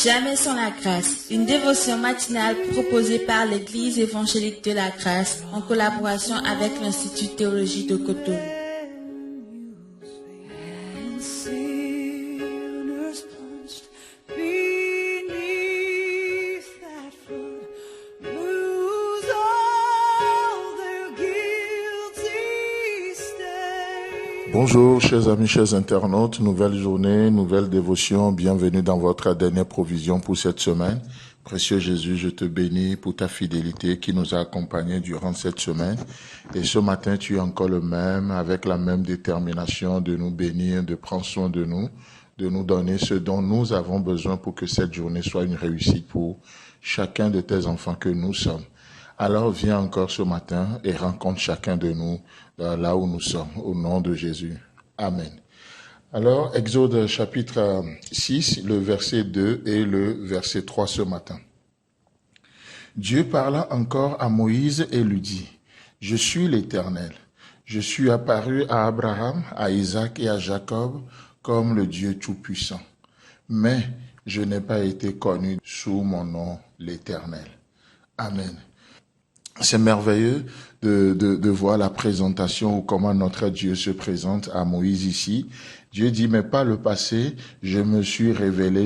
Jamais sans la grâce, une dévotion matinale proposée par l'Église évangélique de la grâce en collaboration avec l'Institut de théologie de Cotonou. Bonjour chers amis, chers internautes, nouvelle journée, nouvelle dévotion, bienvenue dans votre dernière provision pour cette semaine. Précieux Jésus, je te bénis pour ta fidélité qui nous a accompagnés durant cette semaine. Et ce matin, tu es encore le même, avec la même détermination de nous bénir, de prendre soin de nous donner ce dont nous avons besoin pour que cette journée soit une réussite pour chacun de tes enfants que nous sommes. Alors viens encore ce matin et rencontre chacun de nous là où nous sommes, au nom de Jésus. Amen. Alors, Exode chapitre 6, le verset 2 et le verset 3 ce matin. Dieu parla encore à Moïse et lui dit, « Je suis l'Éternel. Je suis apparu à Abraham, à Isaac et à Jacob comme le Dieu Tout-Puissant. Mais je n'ai pas été connu sous mon nom, l'Éternel. » Amen. C'est merveilleux de voir la présentation ou comment notre Dieu se présente à Moïse ici. Dieu dit, mais par le passé, je me suis révélé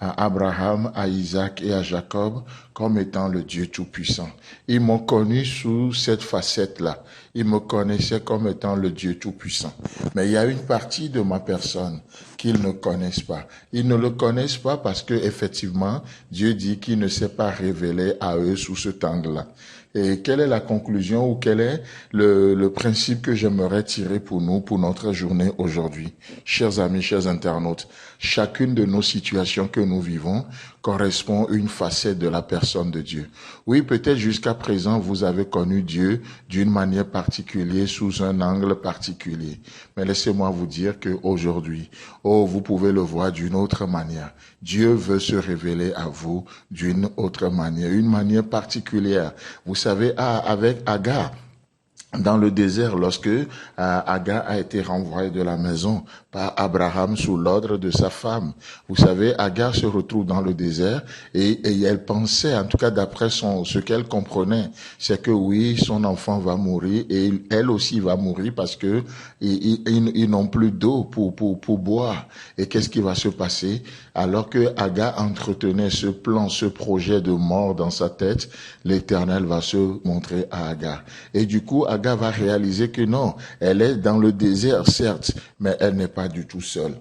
à Abraham, à Isaac et à Jacob comme étant le Dieu Tout-Puissant. Ils m'ont connu sous cette facette-là. Ils me connaissaient comme étant le Dieu Tout-Puissant. Mais il y a une partie de ma personne qu'ils ne connaissent pas. Ils ne le connaissent pas parce que, effectivement, Dieu dit qu'il ne s'est pas révélé à eux sous cet angle-là. Et quelle est la conclusion ou quel est le principe que j'aimerais tirer pour nous, pour notre journée aujourd'hui? Chers amis, chers internautes, chacune de nos situations que nous vivons correspond à une facette de la personne de Dieu. Oui, peut-être jusqu'à présent, vous avez connu Dieu d'une manière particulière, sous un angle particulier. Mais laissez-moi vous dire qu'aujourd'hui, vous pouvez le voir d'une autre manière. Dieu veut se révéler à vous d'une autre manière, une manière particulière. Vous savez, avec Agar, dans le désert, lorsque Agar a été renvoyée de la maison par Abraham sous l'ordre de sa femme. Vous savez, Agar se retrouve dans le désert et elle pensait, en tout cas d'après ce qu'elle comprenait, c'est que oui, son enfant va mourir et elle aussi va mourir parce que ils n'ont plus d'eau pour boire. Et qu'est-ce qui va se passer? Alors que Agar entretenait ce plan, ce projet de mort dans sa tête, l'Éternel va se montrer à Agar. Et du coup, Agar va réaliser que non, elle est dans le désert, certes, mais elle n'est pas du tout seule.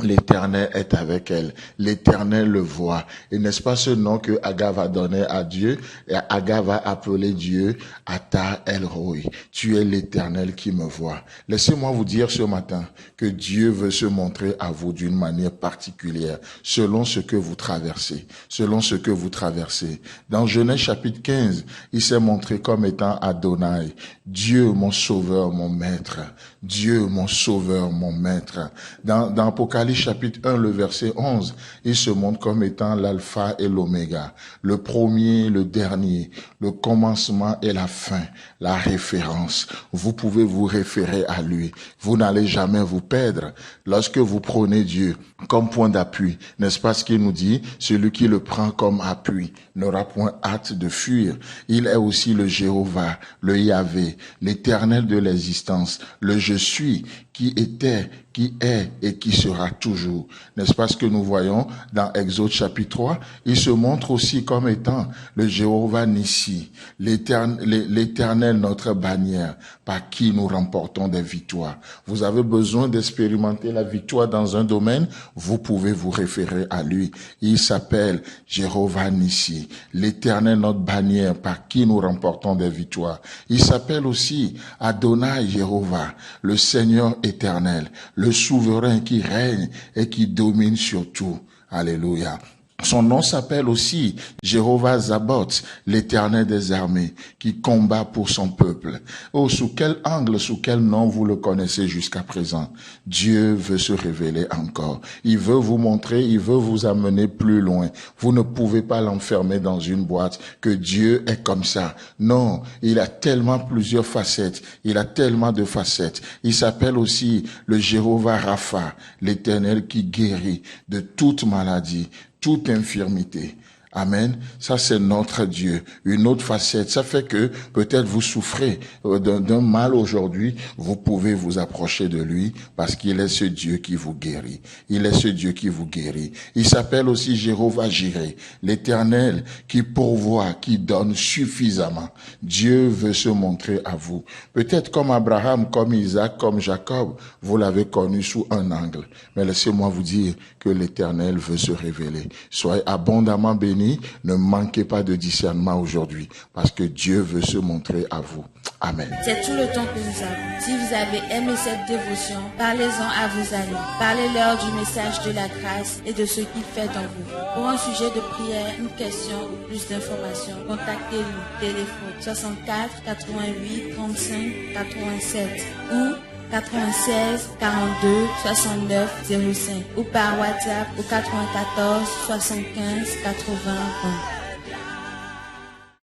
L'Éternel est avec elle. L'Éternel le voit. Et n'est-ce pas ce nom que Agar va donner à Dieu? Et Agar va appeler Dieu Ata El Roi. Tu es l'Éternel qui me voit. Laissez-moi vous dire ce matin que Dieu veut se montrer à vous d'une manière particulière, selon ce que vous traversez. Selon ce que vous traversez. Dans Genèse chapitre 15, il s'est montré comme étant Adonai. Dieu, mon sauveur, mon maître. Dieu, mon sauveur, mon maître. Dans Apocalypse chapitre 1, le verset 11, il se montre comme étant l'alpha et l'oméga, le premier, le dernier, le commencement et la fin, la référence. Vous pouvez vous référer à lui. Vous n'allez jamais vous perdre. Lorsque vous prenez Dieu comme point d'appui, n'est-ce pas ce qu'il nous dit? Celui qui le prend comme appui n'aura point hâte de fuir. Il est aussi le Jéhovah, le Yahvé, l'Éternel de l'existence, le Je suis, qui était, qui est et qui sera toujours. N'est-ce pas ce que nous voyons dans Exode chapitre 3? Il se montre aussi comme étant le Jéhovah Nissi, l'Éternel notre bannière, par qui nous remportons des victoires. Vous avez besoin d'expérimenter la victoire dans un domaine, vous pouvez vous référer à lui. Il s'appelle Jéhovah Nissi, l'Éternel notre bannière, par qui nous remportons des victoires. Il s'appelle aussi Adonai Jéhovah, le Seigneur éternel, le souverain qui règne et qui domine sur tout. Alléluia. Son nom s'appelle aussi Jéhovah Zaboth, l'Éternel des armées, qui combat pour son peuple. Oh, sous quel angle, sous quel nom vous le connaissez jusqu'à présent? Dieu veut se révéler encore. Il veut vous montrer, il veut vous amener plus loin. Vous ne pouvez pas l'enfermer dans une boîte, que Dieu est comme ça. Non, il a tellement plusieurs facettes. Il a tellement de facettes. Il s'appelle aussi le Jéhovah Rapha, l'Éternel qui guérit de toute maladie, toute infirmité. Amen. Ça, c'est notre Dieu. Une autre facette. Ça fait que peut-être vous souffrez d'un mal aujourd'hui. Vous pouvez vous approcher de lui parce qu'il est ce Dieu qui vous guérit. Il est ce Dieu qui vous guérit. Il s'appelle aussi Jéhovah Jireh, l'Éternel qui pourvoit, qui donne suffisamment. Dieu veut se montrer à vous. Peut-être comme Abraham, comme Isaac, comme Jacob, vous l'avez connu sous un angle. Mais laissez-moi vous dire que l'Éternel veut se révéler. Soyez abondamment bénis. Ne manquez pas de discernement aujourd'hui parce que Dieu veut se montrer à vous. Amen. C'est tout le temps que nous avons. Si vous avez aimé cette dévotion, parlez-en à vos amis. Parlez-leur du message de la grâce et de ce qu'il fait dans vous. Pour un sujet de prière, une question ou plus d'informations, contactez-nous. Téléphone 64 88 35 87 ou 96 42 69 05 ou par WhatsApp au 94 75 80 20.